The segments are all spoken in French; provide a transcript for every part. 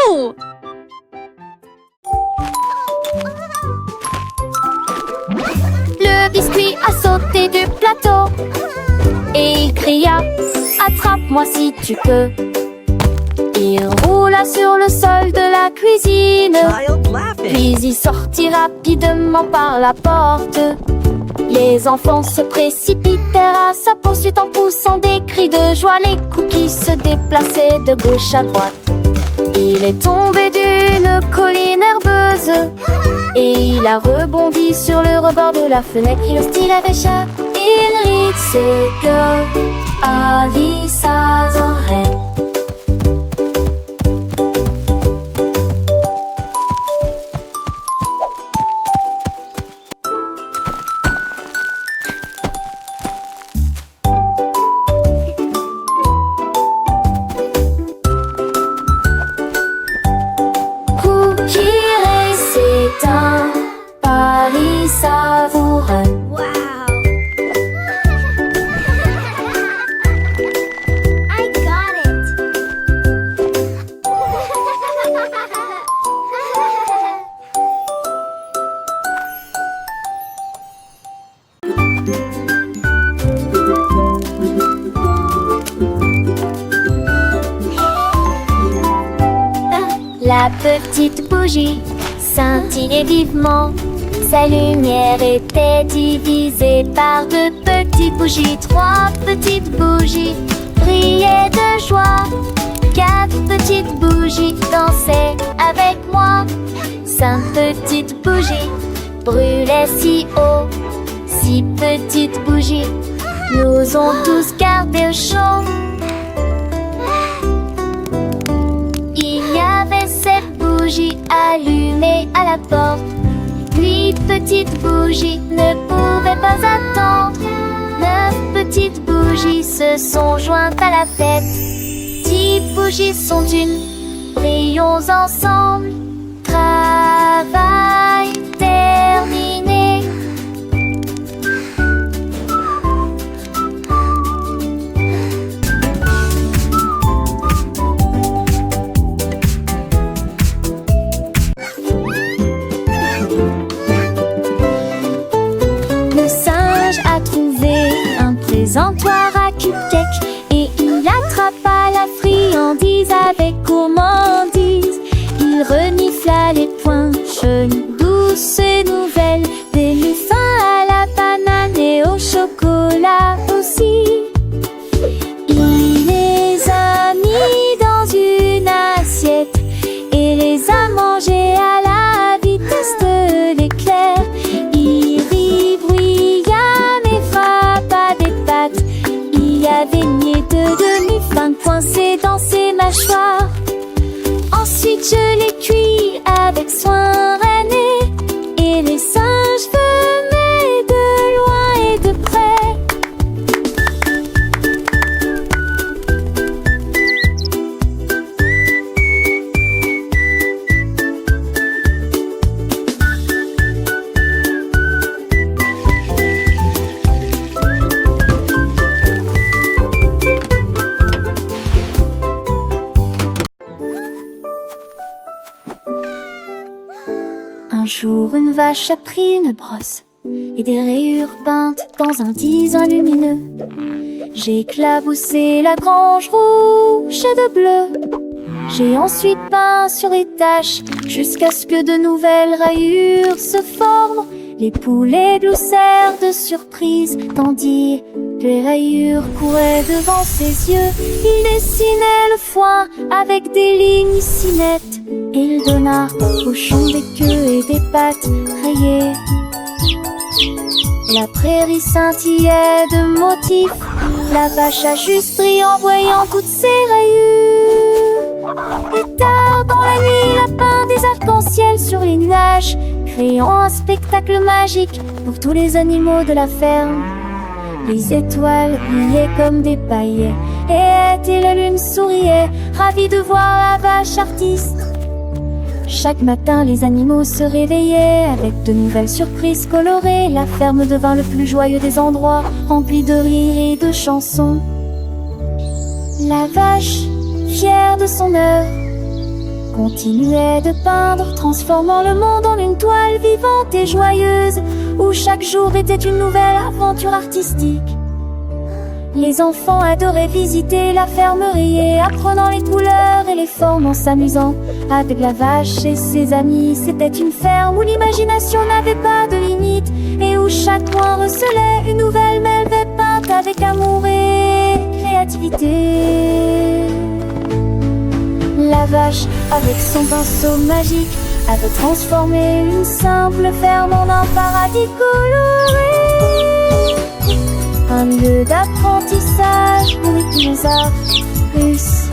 Wouhou! Le biscuit a sauté du plateau et il cria: attrape-moi si tu peux. Il roula sur le sol de la cuisine, puis il sortit rapidement par la porte. Les enfants se précipitèrent à sa poursuite en poussant des cris de joie. Les cookies se déplaçaient de gauche à droite. Il est tombé d'une colline herbeuse et il a rebondi sur le rebord de la fenêtre. Il hostile avait chat. Il rit, c'est que Alice adorait. La petite bougie scintillait vivement. Sa lumière était divisée par deux petites bougies. Trois petites bougies brillaient de joie. Quatre petites bougies dansaient avec moi. Cinq petites bougies brûlaient si haut. Six petites bougies nous ont tous gardés au chaud. Allumée à la porte. 8 petites bougies ne pouvaient pas attendre. 9 petites bougies se sont jointes à la fête. 10 bougies sont une, brillons ensemble. Travail terminé. Présentoir à Cupcake et il attrapa la friandise avec gourmandise. Il renifla les poings chenus, douces et nouvelles, des muffins à la banane et au chocolat aussi. Il les a mis dans une assiette et les a mangés à la vitesse de l'éclair. Il rit bruyamment et frappa des pattes. Il y avait nié de demi-fin coincés dans ses mâchoires. Ensuite je les cuis avec soin René, et les singes venaient de loin et de près. Un jour, une vache a pris une brosse et des rayures peintes dans un tison lumineux. J'ai éclaboussé la grange rouge de bleu. J'ai ensuite peint sur les taches jusqu'à ce que de nouvelles rayures se forment. Les poulets gloussèrent de surprise tandis que les rayures couraient devant ses yeux. Il dessinait le foin avec des lignes si nettes. Il donna au cochon des queues et des pattes rayées. La prairie scintillait de motifs. La vache a juste ri en voyant toutes ces rayures. Et tard dans la nuit, il a peint des arcs-en-ciel sur les nuages, créant un spectacle magique pour tous les animaux de la ferme. Les étoiles brillaient comme des paillettes et la lune souriait, ravie de voir la vache artiste. Chaque matin, les animaux se réveillaient avec de nouvelles surprises colorées. La ferme devint le plus joyeux des endroits, rempli de rires et de chansons. La vache, fière de son œuvre, continuait de peindre, transformant le monde en une toile vivante et joyeuse, où chaque jour était une nouvelle aventure artistique. Les enfants adoraient visiter la fermerie et apprenant les couleurs et les formes en s'amusant. Avec la vache et ses amis, c'était une ferme où l'imagination n'avait pas de limite et où chaque coin recelait une nouvelle merveille peinte avec amour et créativité. La vache, avec son pinceau magique, avait transformé une simple ferme en un paradis coloré. Un lieu d'apprentissage pour les dinosaures russes.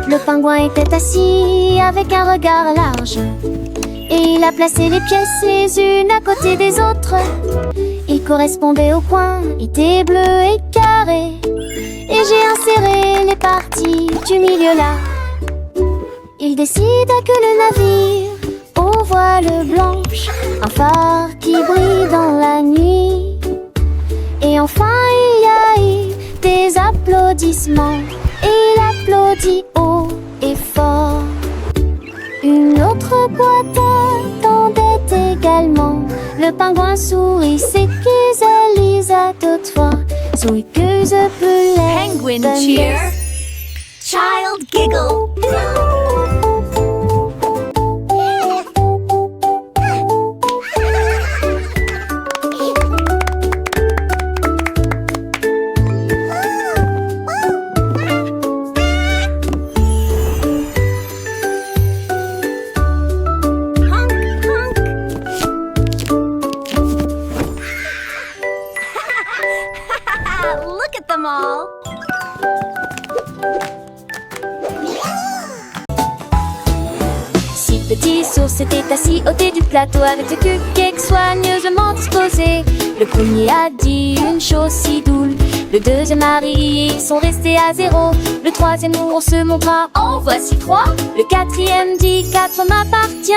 Le pingouin était assis avec un regard large. Et il a placé les pièces les unes à côté des autres. Ils correspondaient au coin, étaient bleus et carrés. Et j'ai inséré les parties du milieu là. Il décida que le navire, aux voiles blanches, un phare qui brille dans la nuit. Et enfin il y a eu des applaudissements. Et il applaudit haut et fort. Une autre boîte attendait également. Le pingouin sourit, s'écuse, Lisa toutefois. So he goes up Penguin cheer. Child giggle. Look at them all. Six petits sourds étaient assis au thé du plateau avec le cupcake soigneusement disposé. Le premier a dit une chose si douce. Le deuxième a ri, ils sont restés à zéro. Le troisième ours se montra, en voici trois. Le quatrième dit 4 m'appartient.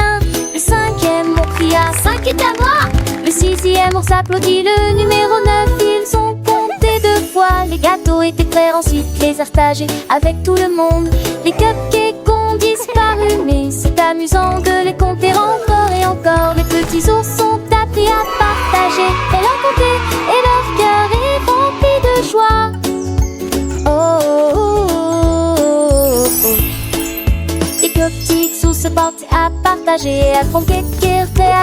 Le cinquième ours cria 5 est à moi. Le sixième ours applaudit le numéro 9. Ils ont compté 2 fois. Les gâteaux étaient prêts, ensuite les partagés avec tout le monde. Les cupcakes ont disparu, mais c'est amusant de les compter encore et encore. Les petits ours sont appris à partager et leur compter et leur cœur est rempli de joie. Oh, oh, oh, oh, oh. Les petits ours se portaient à partager et à conquérir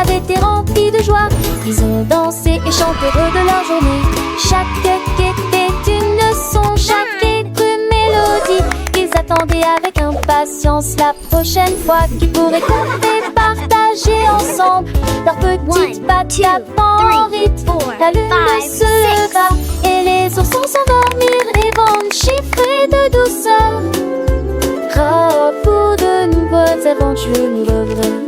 avaient été remplis de joie. Ils ont dansé et chanté heureux de leur journée. Chaque cake était une leçon, chaque une mélodie. Ils attendaient avec impatience la prochaine fois qu'ils pourraient compter, partager ensemble leurs petites pattes en rythme. La lune se leva et les oursons s'endormirent et vont chiffrer de douceur. Pour de nouvelles aventures nous reverrons.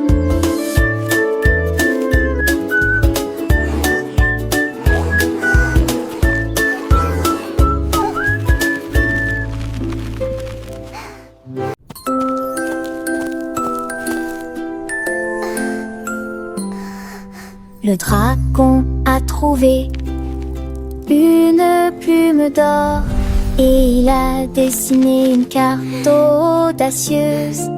Le dragon a trouvé une plume d'or et il a dessiné une carte audacieuse.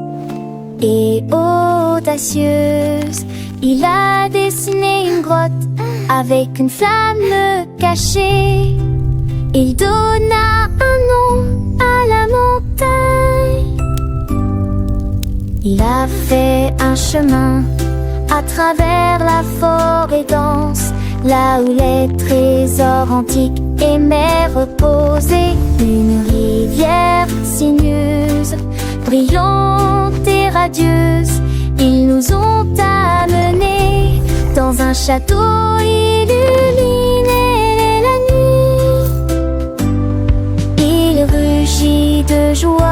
Et audacieuse, il a dessiné une grotte avec une flamme cachée. Il donna un nom à la montagne. Il a fait un chemin à travers la forêt dense, là où les trésors antiques aimaient reposer. Une rivière sinueuse, brillante et radieuse, ils nous ont amenés dans un château illuminé la nuit. Il rugit de joie